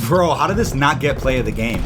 Bro, how did this not get play of the game?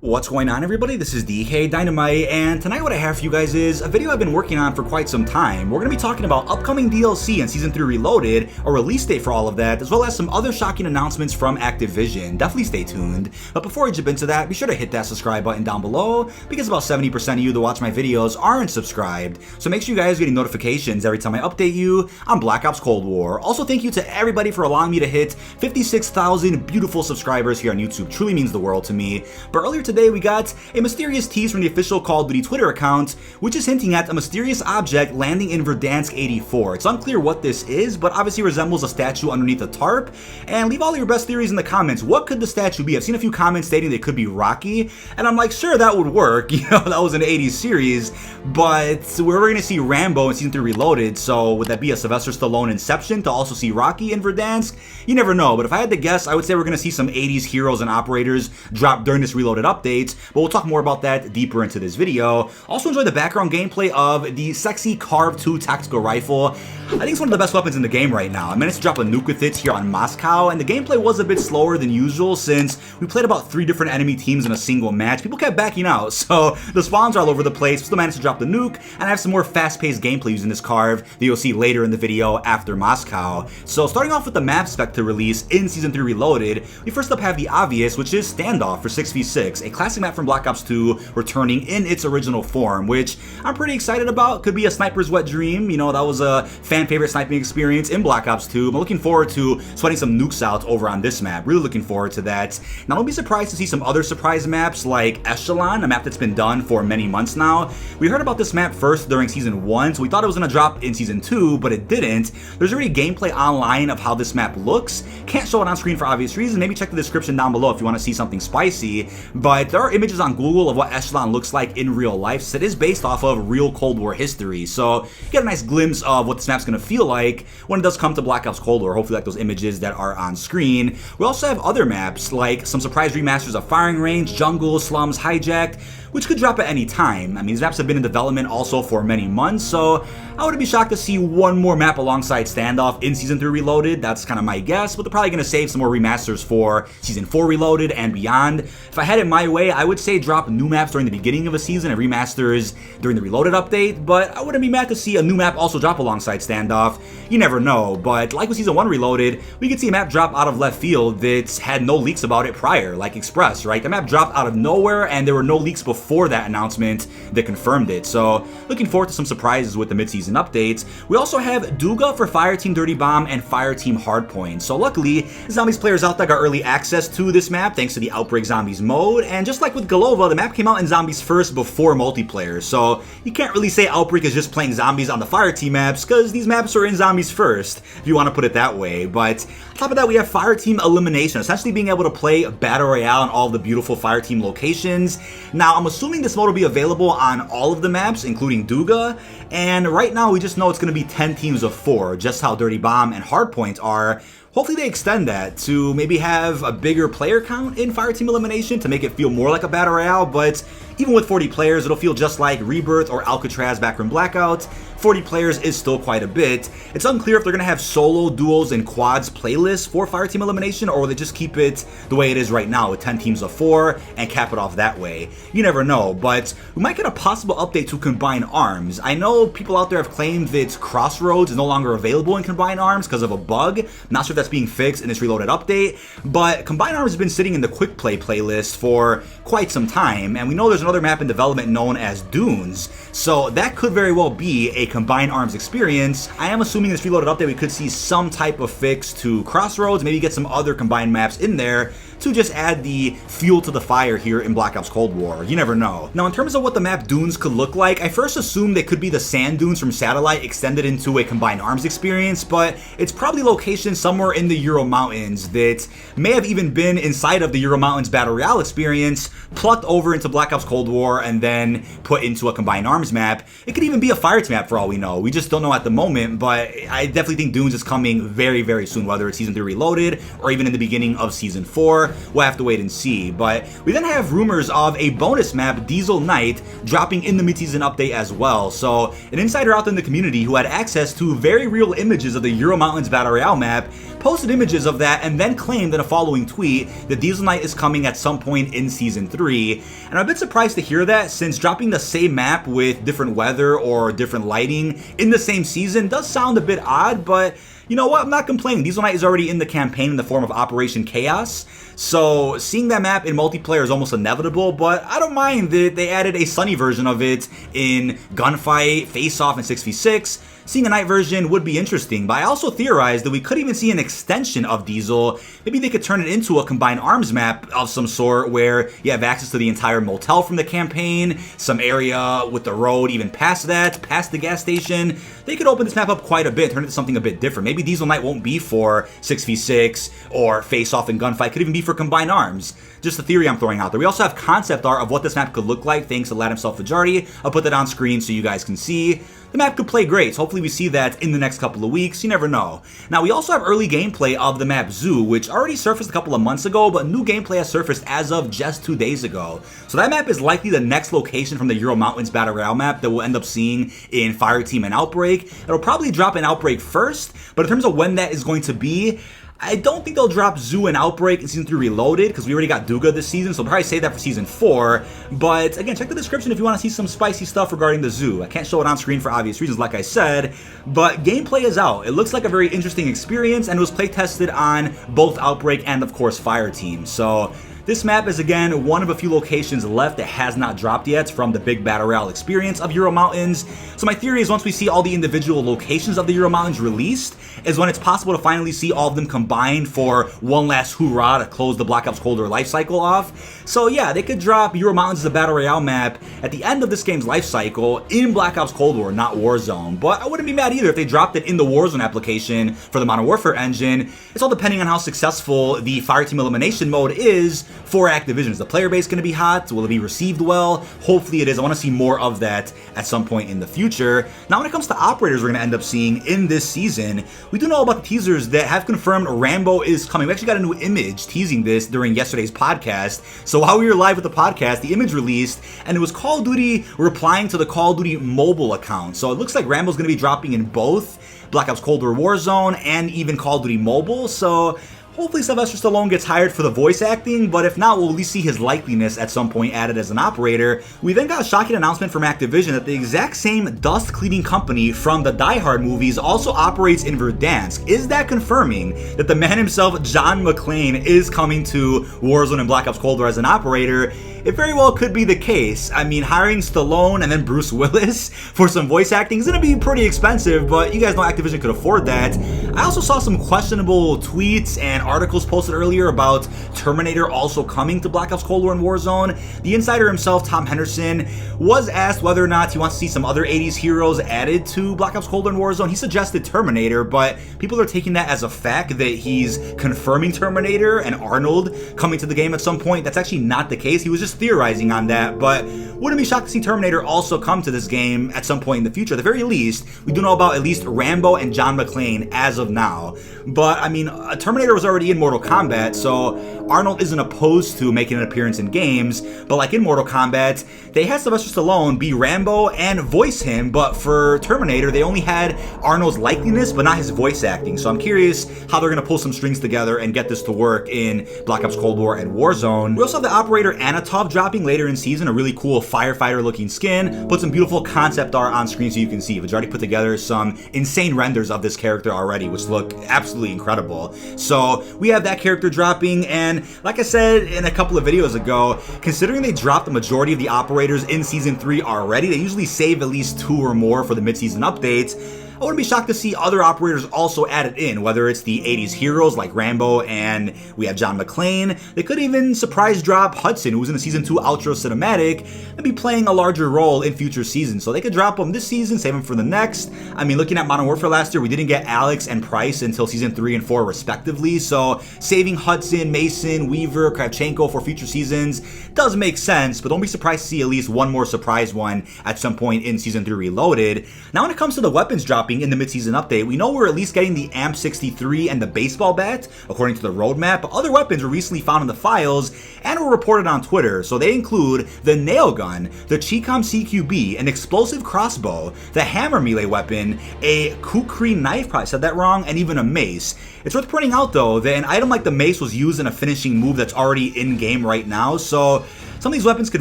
What's going on, everybody? This is dkdynamite, and tonight what I have for you guys is a video I've been working on for quite some time. We're going to be talking about upcoming DLC in Season 3 Reloaded, a release date for all of that, as well as some other shocking announcements from Activision. Definitely stay tuned. But before I jump into that, be sure to hit that subscribe button down below, because about 70% of you that watch my videos aren't subscribed. So make sure you guys are getting notifications every time I update you on Black Ops Cold War. Also, thank you to everybody for allowing me to hit 56,000 beautiful subscribers here on YouTube. Truly means the world to me. But earlier today, we got a mysterious tease from the official Call of Duty Twitter account, which is hinting at a mysterious object landing in Verdansk 84. It's unclear what this is, but obviously resembles a statue underneath a tarp. And leave all your best theories in the comments. What could the statue be? I've seen a few comments stating that it could be Rocky, and I'm like, sure, that would work. You know, that was an 80s series, but we're going to see Rambo in Season 3 Reloaded, so would that be a Sylvester Stallone Inception to also see Rocky in Verdansk? You never know, but if I had to guess, I would say we're going to see some 80s heroes and operators drop during this Reloaded update. But we'll talk more about that deeper into this video. Also enjoy the background gameplay of the sexy Carve 2 tactical rifle. I think it's one of the best weapons in the game right now. I managed to drop a nuke with it here on Moscow, and the gameplay was a bit slower than usual since we played about 3 different enemy teams in a single match. People kept backing out, so the spawns are all over the place. We still managed to drop the nuke, and I have some more fast-paced gameplay using this Carve that you'll see later in the video after Moscow. So starting off with the map spec to release in Season 3 Reloaded, we first up have the obvious, which is Standoff for 6v6, a classic map from Black Ops 2 returning in its original form, which I'm pretty excited about. Could be a sniper's wet dream. You know, that was a fan favorite sniping experience in Black Ops 2. I'm looking forward to sweating some nukes out over on this map. Really looking forward to that. Now, don't be surprised to see some other surprise maps like Echelon, a map that's been done for many months now. We heard about this map first during Season 1, so we thought it was going to drop in Season 2, but it didn't. There's already gameplay online of how this map looks. Can't show it on screen for obvious reasons. Maybe check the description down below if you want to see something spicy, but there are images on Google of what Echelon looks like in real life, so it is based off of real Cold War history, so you get a nice glimpse of what this map's going to feel like when it does come to Black Ops Cold War, hopefully like those images that are on screen. We also have other maps, like some surprise remasters of Firing Range, Jungle, Slums, Hijacked, which could drop at any time. I mean, these maps have been in development also for many months, so I wouldn't be shocked to see one more map alongside Standoff in Season 3 Reloaded. That's kind of my guess, but they're probably going to save some more remasters for Season 4 Reloaded and beyond. If I had it my way, I would say drop new maps during the beginning of a season and remasters during the Reloaded update, but I wouldn't be mad to see a new map also drop alongside Standoff. You never know, but like with Season 1 Reloaded, we could see a map drop out of left field that had no leaks about it prior, like Express, right? The map dropped out of nowhere, and there were no leaks before that announcement that confirmed it, so looking forward to some surprises with the mid-season updates. We also have Duga for Fireteam Dirty Bomb and Fireteam Hardpoint, so luckily, Zombies players out there got early access to this map thanks to the Outbreak Zombies mode, and just like with Golova, the map came out in Zombies first before multiplayer, so you can't really say Outbreak is just playing Zombies on the Fireteam maps, because these maps are in Zombies first, if you want to put it that way. But on top of that, we have Fireteam Elimination, essentially being able to play Battle Royale on all the beautiful Fireteam locations. Now, I'm assuming this mode will be available on all of the maps, including Duga, and right now we just know it's going to be 10 teams of 4, just how Dirty Bomb and Hardpoint are. Hopefully they extend that to maybe have a bigger player count in Fireteam Elimination to make it feel more like a Battle Royale, but even with 40 players, it'll feel just like Rebirth or Alcatraz back from Blackout. 40 players is still quite a bit. It's unclear if they're going to have solo, duos, and quads playlists for Fireteam Elimination, or will they just keep it the way it is right now with 10 teams of 4 and cap it off that way. You never know, but we might get a possible update to Combine Arms. I know people out there have claimed that Crossroads is no longer available in Combine Arms because of a bug. I'm not sure if that's being fixed in this Reloaded update, but Combine Arms has been sitting in the Quick Play playlist for quite some time, and we know there's another map in development known as Dunes, so that could very well be a Combine Arms experience. I am assuming this Reloaded update we could see some type of fix to Crossroads, maybe get some other combined maps in there to just add the fuel to the fire here in Black Ops Cold War. You never know. Now, in terms of what the map dunes could look like, I first assumed they could be the sand dunes from Satellite extended into a combined arms experience, but it's probably locations somewhere in the Ural Mountains that may have even been inside of the Ural Mountains Battle Royale experience, plucked over into Black Ops Cold War, and then put into a combined arms map. It could even be a Fireteam map for all we know. We just don't know at the moment, but I definitely think Dunes is coming very, very soon, whether it's Season 3 Reloaded or even in the beginning of Season 4. We'll have to wait and see. But we then have rumors of a bonus map, Diesel Night, dropping in the mid-season update as well. So an insider out there in the community who had access to very real images of the Ural Mountains Battle Royale map posted images of that and then claimed in a following tweet that Diesel Night is coming at some point in Season 3. And I'm a bit surprised to hear that, since dropping the same map with different weather or different lighting in the same season does sound a bit odd, but you know what? I'm not complaining. Diesel Night is already in the campaign in the form of Operation Chaos, so seeing that map in multiplayer is almost inevitable, but I don't mind that they added a sunny version of it in Gunfight, Face-Off, and 6v6. Seeing a night version would be interesting, but I also theorized that we could even see an extension of Diesel. Maybe they could turn it into a combined arms map of some sort where you have access to the entire motel from the campaign, some area with the road even past that, past the gas station. They could open this map up quite a bit, turn it into something a bit different. Maybe Diesel Night won't be for 6v6 or Face-Off and Gunfight. It could even be for combined arms. Just a theory I'm throwing out there. We also have concept art of what this map could look like, thanks to Lad himself, Fajardi. I'll put that on screen so you guys can see. The map could play great, so hopefully we see that in the next couple of weeks. You never know. Now, we also have early gameplay of the map Zoo, which already surfaced a couple of months ago, but new gameplay has surfaced as of just 2 days ago. So that map is likely the next location from the Ural Mountains Battle Royale map that we'll end up seeing in Fireteam and Outbreak. It'll probably drop in Outbreak first, but in terms of when that is going to be, I don't think they'll drop Zoo and Outbreak in Season 3 Reloaded, because we already got Duga this season, so I'll probably save that for Season 4. But again, check the description if you want to see some spicy stuff regarding the Zoo. I can't show it on screen for obvious reasons, like I said, but gameplay is out. It looks like a very interesting experience, and it was play tested on both Outbreak and, of course, Fireteam. So this map is, again, one of a few locations left that has not dropped yet from the big Battle Royale experience of Ural Mountains. So my theory is once we see all the individual locations of the Ural Mountains released is when it's possible to finally see all of them combined for one last hoorah to close the Black Ops Cold War lifecycle off. So yeah, they could drop Ural Mountains as a Battle Royale map at the end of this game's lifecycle in Black Ops Cold War, not Warzone. But I wouldn't be mad either if they dropped it in the Warzone application for the Modern Warfare engine. It's all depending on how successful the Fireteam elimination mode is for Activision. Is the player base going to be hot? Will it be received well? Hopefully it is. I want to see more of that at some point in the future. Now, when it comes to operators we're going to end up seeing in this season, we do know about the teasers that have confirmed Rambo is coming. We actually got a new image teasing this during yesterday's podcast. So while we were live with the podcast, the image released, and it was Call of Duty replying to the Call of Duty mobile account. So it looks like Rambo's going to be dropping in both Black Ops Cold War Warzone and even Call of Duty Mobile. So hopefully Sylvester Stallone gets hired for the voice acting, but if not, we'll at least see his likeliness at some point added as an operator. We then got a shocking announcement from Activision that the exact same dust cleaning company from the Die Hard movies also operates in Verdansk. Is that confirming that the man himself, John Mcclane, is coming to Warzone and Black Ops Cold War as an operator? It very well could be the case. I mean, hiring Stallone and then Bruce Willis for some voice acting is going to be pretty expensive, but you guys know Activision could afford that. I also saw some questionable tweets and articles posted earlier about Terminator also coming to Black Ops Cold War and Warzone. The insider himself, Tom Henderson, was asked whether or not he wants to see some other 80s heroes added to Black Ops Cold War and Warzone. He suggested Terminator, but people are taking that as a fact that he's confirming Terminator and Arnold coming to the game at some point. That's actually not the case. He was just theorizing on that, but wouldn't be shocked to see Terminator also come to this game at some point in the future. At the very least, we do know about at least Rambo and John Mcclane as of now. But I mean, Terminator was already in Mortal Kombat, so Arnold isn't opposed to making an appearance in games, but like in Mortal Kombat, they had Sylvester Stallone be Rambo and voice him, but for Terminator, they only had Arnold's likeliness, but not his voice acting. So I'm curious how they're going to pull some strings together and get this to work in Black Ops Cold War and Warzone. We also have the operator Anatov dropping later in season, a really cool firefighter looking skin. Put some beautiful concept art on screen so you can see. We've already put together some insane renders of this character already, which look absolutely incredible. So we have that character dropping, and like I said in a couple of videos ago, considering they dropped the majority of the operators in Season 3 already, they usually save at least 2 or more for the mid-season updates. I wouldn't be shocked to see other operators also added in, whether it's the 80s heroes like Rambo and we have John Mcclane. They could even surprise drop Hudson, who was in the Season 2 outro cinematic, and be playing a larger role in future seasons. So they could drop him this season, save him for the next. I mean, looking at Modern Warfare last year, we didn't get Alex and Price until Season 3 and 4 respectively, so saving Hudson, Mason, Weaver, Kravchenko for future seasons does make sense, but don't be surprised to see at least one more surprise one at some point in Season 3 Reloaded. Now when it comes to the weapons dropping in the mid-season update, we know we're at least getting the AMP-63 and the baseball bat, according to the roadmap, but other weapons were recently found in the files and were reported on Twitter, so they include the nail gun, the Chicom CQB, an explosive crossbow, the hammer melee weapon, a kukri knife, probably said that wrong, and even a mace. It's worth pointing out though that an item like the mace was used in a finishing move that's already in game right now, so some of these weapons could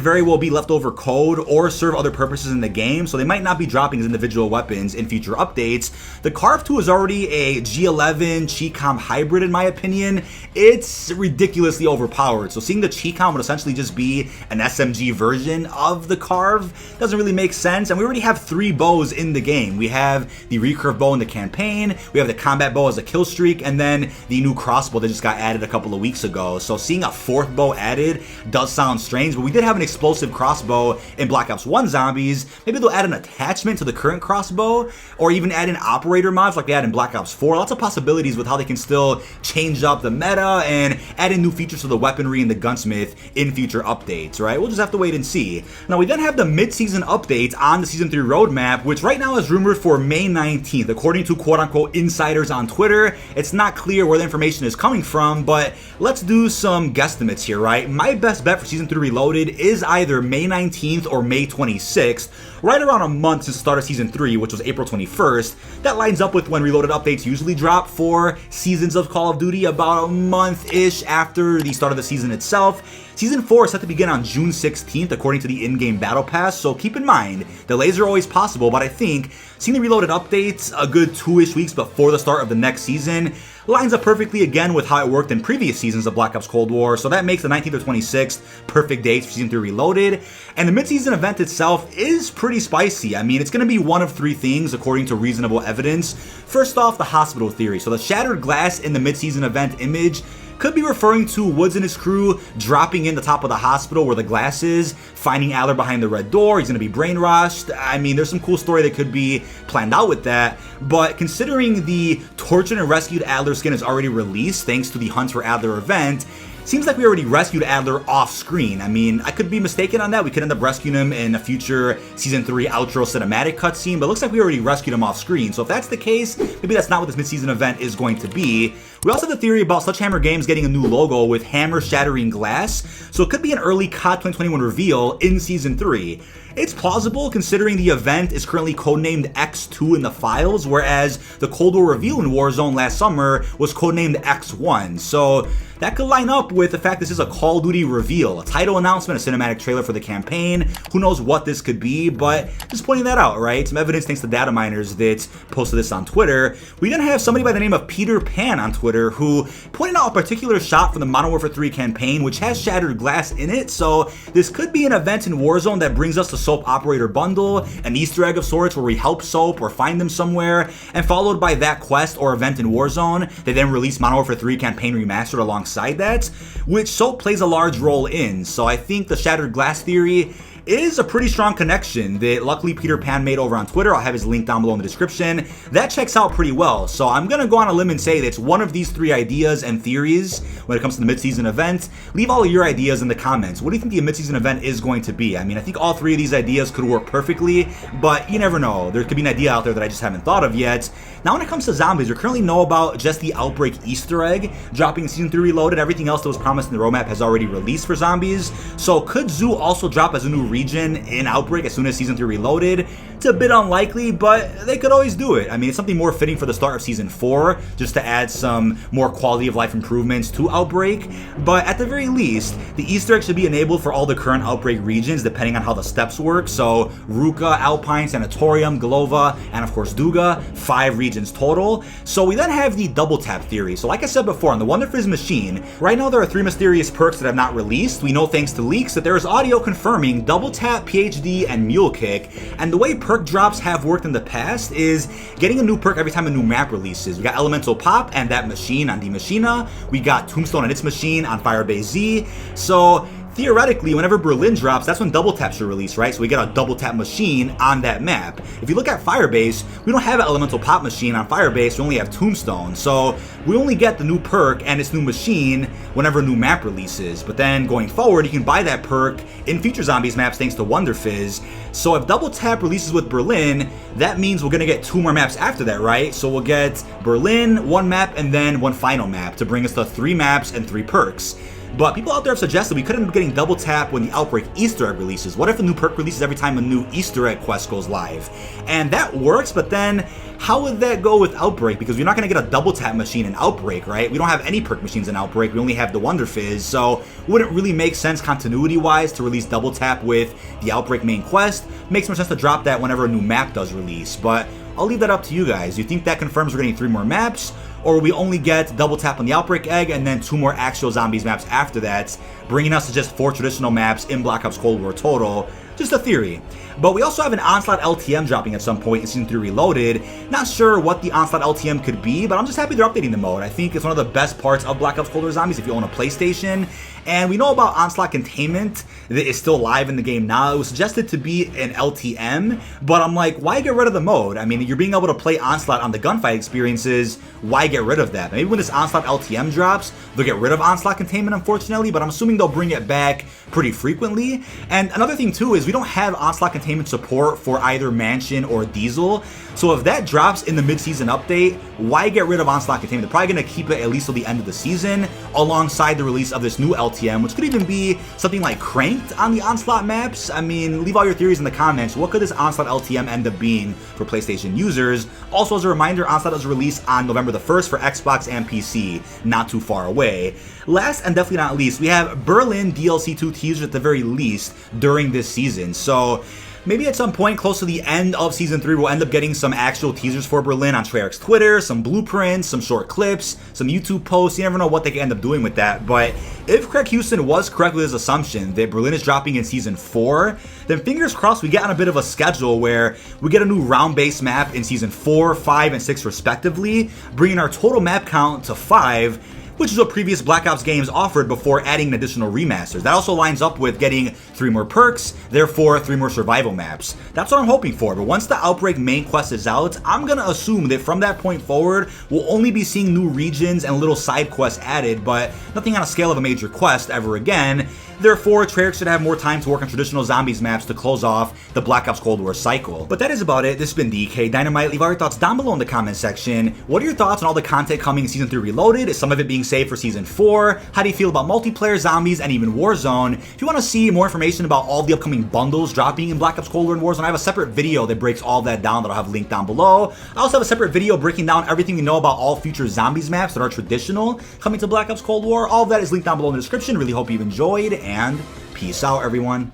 very well be leftover code or serve other purposes in the game, so they might not be dropping as individual weapons in future updates. The Carve 2 is already a G11 Chicom hybrid in my opinion. It's ridiculously overpowered, so seeing the Chicom would essentially just be an SMG version of the Carve doesn't really make sense, and we already have 3 bows in the game. We have the recurve bow in the campaign, we have the combat bow as a kill streak, and then the new crossbow that just got added a couple of weeks ago. So seeing a 4th bow added does sound strange, but we did have an explosive crossbow in Black Ops 1 Zombies. Maybe they'll add an attachment to the current crossbow, or even add in operator mods like they had in Black Ops 4. Lots of possibilities with how they can still change up the meta and add in new features to the weaponry and the gunsmith in future updates, right? We'll just have to wait and see. Now we then have the mid-season update on the Season 3 roadmap, which right now is rumored for May 19th, according to quote-unquote insiders on Twitter. It's not clear where the information is coming from, but let's do some guesstimates here, right? My best bet for Season 3 Reloaded is either May 19th or May 26th, right around a month since the start of Season 3, which was April 21st. That lines up with when Reloaded updates usually drop for seasons of Call of Duty, about a month-ish after the start of the season itself. Season 4 is set to begin on June 16th, according to the in-game Battle Pass, so keep in mind, delays are always possible, but I think seeing the Reloaded updates a good 2-ish weeks before the start of the next season lines up perfectly again with how it worked in previous seasons of Black Ops Cold War, so that makes the 19th or 26th perfect dates for Season 3 Reloaded. And the mid-season event itself is pretty spicy. I mean, it's going to be one of 3 things according to reasonable evidence. First off, the hospital theory. So the shattered glass in the mid-season event image could be referring to Woods and his crew dropping in the top of the hospital where the glass is, finding Adler behind the red door. He's going to be brainwashed. I mean, there's some cool story that could be planned out with that, but considering the tortured and rescued Adler skin is already released thanks to the Hunt for Adler event, seems like we already rescued Adler off screen. I mean, I could be mistaken on that. We could end up rescuing him in a future Season 3 outro cinematic cutscene, but it looks like we already rescued him off screen. So if that's the case, maybe that's not what this mid-season event is going to be. We also have the theory about Sledgehammer Games getting a new logo with hammer shattering glass, so it could be an early COD 2021 reveal in Season 3. It's plausible considering the event is currently codenamed X2 in the files, whereas the Cold War reveal in Warzone last summer was codenamed X1. So that could line up with the fact this is a Call of Duty reveal, a title announcement, a cinematic trailer for the campaign. Who knows what this could be, but just pointing that out, right? Some evidence thanks to data miners that posted this on Twitter. We then have somebody by the name of Peter Pan on Twitter who pointed out a particular shot from the Modern Warfare 3 campaign which has shattered glass in it, so this could be an event in Warzone that brings us the Soap Operator bundle, an Easter egg of sorts where we help Soap or find them somewhere, and followed by that quest or event in Warzone. They then release Modern Warfare 3 campaign remastered alongside that, which Soap plays a large role in. So I think the shattered glass theory is a pretty strong connection that luckily Peter Pan made over on Twitter. I'll have his link down below in the description. That checks out pretty well. So I'm going to go on a limb and say that it's one of these 3 ideas and theories when it comes to the mid-season event. Leave all of your ideas in the comments. What do you think the mid-season event is going to be? I mean, I think all 3 of these ideas could work perfectly, but you never know. There could be an idea out there that I just haven't thought of yet. Now when it comes to zombies, we currently know about just the Outbreak Easter egg dropping in Season 3 Reloaded. Everything else that was promised in the roadmap has already released for zombies. So could Zoo also drop as a new region in Outbreak as soon as Season 3 Reloaded? It's a bit unlikely, but they could always do it. I mean, it's something more fitting for the start of Season 4, just to add some more quality of life improvements to Outbreak. But at the very least, the Easter egg should be enabled for all the current Outbreak regions, depending on how the steps work. So Ruka, Alpine, Sanatorium, Golova, and of course Duga, 5 regions total. So we then have the double tap theory. So like I said before, on the Wonder Fizz machine, right now there are 3 mysterious perks that have not released. We know thanks to leaks that there is audio confirming double tap, PhD, and mule kick. And the way perks perk drops have worked in the past is getting a new perk every time a new map releases. We got Elemental Pop and that machine on D Machina. We got Tombstone and its machine on Firebase Z. So theoretically, whenever Berlin drops, that's when Double Tap should release, right? So we get a Double Tap machine on that map. If you look at Firebase, we don't have an Elemental Pop machine on Firebase, we only have Tombstone. So we only get the new perk and its new machine whenever a new map releases. But then going forward, you can buy that perk in Future Zombies maps thanks to Wonder Fizz. So if Double Tap releases with Berlin, that means we're gonna get 2 more maps after that, right? So we'll get Berlin, 1 map, and then 1 final map to bring us to 3 maps and 3 perks. But people out there have suggested we could end up getting Double Tap when the Outbreak Easter egg releases. What if a new perk releases every time a new Easter egg quest goes live? And that works, but then how would that go with Outbreak? Because we're not going to get a Double Tap machine in Outbreak, right? We don't have any perk machines in Outbreak. We only have the Wonder Fizz, so it wouldn't really make sense continuity-wise to release Double Tap with the Outbreak main quest. Makes more sense to drop that whenever a new map does release, but I'll leave that up to you guys. Do you think that confirms we're getting 3 more maps? Or will we only get Double Tap on the Outbreak egg and then 2 more actual Zombies maps after that, bringing us to just 4 traditional maps in Black Ops Cold War total? Just a theory. But we also have an Onslaught LTM dropping at some point in Season 3 Reloaded. Not sure what the Onslaught LTM could be, but I'm just happy they're updating the mode. I think it's one of the best parts of Black Ops Cold War Zombies if you own a PlayStation. And we know about Onslaught Containment that is still live in the game now. It was suggested to be an LTM, but I'm like, why get rid of the mode? I mean, you're being able to play Onslaught on the gunfight experiences, why get rid of that? Maybe when this Onslaught LTM drops, they'll get rid of Onslaught Containment, unfortunately, but I'm assuming they'll bring it back pretty frequently. And another thing too is we don't have Onslaught Containment support for either Mansion or Diesel. So if that drops in the mid-season update, why get rid of Onslaught Containment? They're probably going to keep it at least till the end of the season, alongside the release of this new LTM, which could even be something like Cranked on the Onslaught maps. I mean, leave all your theories in the comments. What could this Onslaught LTM end up being for PlayStation users? Also, as a reminder, Onslaught is released on November the 1st for Xbox and PC, not too far away. Last and definitely not least, we have Berlin DLC 2 teasers at the very least during this season. So maybe at some point close to the end of Season 3, we'll end up getting some actual teasers for Berlin on Treyarch's Twitter, some blueprints, some short clips, some YouTube posts. You never know what they can end up doing with that. But if Craig Houston was correct with his assumption that Berlin is dropping in Season 4, then fingers crossed we get on a bit of a schedule where we get a new round-based map in Season 4, 5, and 6 respectively, bringing our total map count to 5, which is what previous Black Ops games offered before adding additional remasters. That also lines up with getting 3 more perks, therefore 3 more survival maps. That's what I'm hoping for, but once the Outbreak main quest is out, I'm gonna assume that from that point forward, we'll only be seeing new regions and little side quests added, but nothing on a scale of a major quest ever again. Therefore, Treyarch should have more time to work on traditional Zombies maps to close off the Black Ops Cold War cycle. But that is about it. This has been dkdynamite. Leave all your thoughts down below in the comment section. What are your thoughts on all the content coming in Season 3 Reloaded? Is some of it being saved for Season 4? How do you feel about multiplayer, zombies, and even Warzone? If you want to see more information about all the upcoming bundles dropping in Black Ops Cold War and Warzone, I have a separate video that breaks all that down that I'll have linked down below. I also have a separate video breaking down everything we know about all future Zombies maps that are traditional coming to Black Ops Cold War. All of that is linked down below in the description. Really hope you've enjoyed, and peace out, everyone.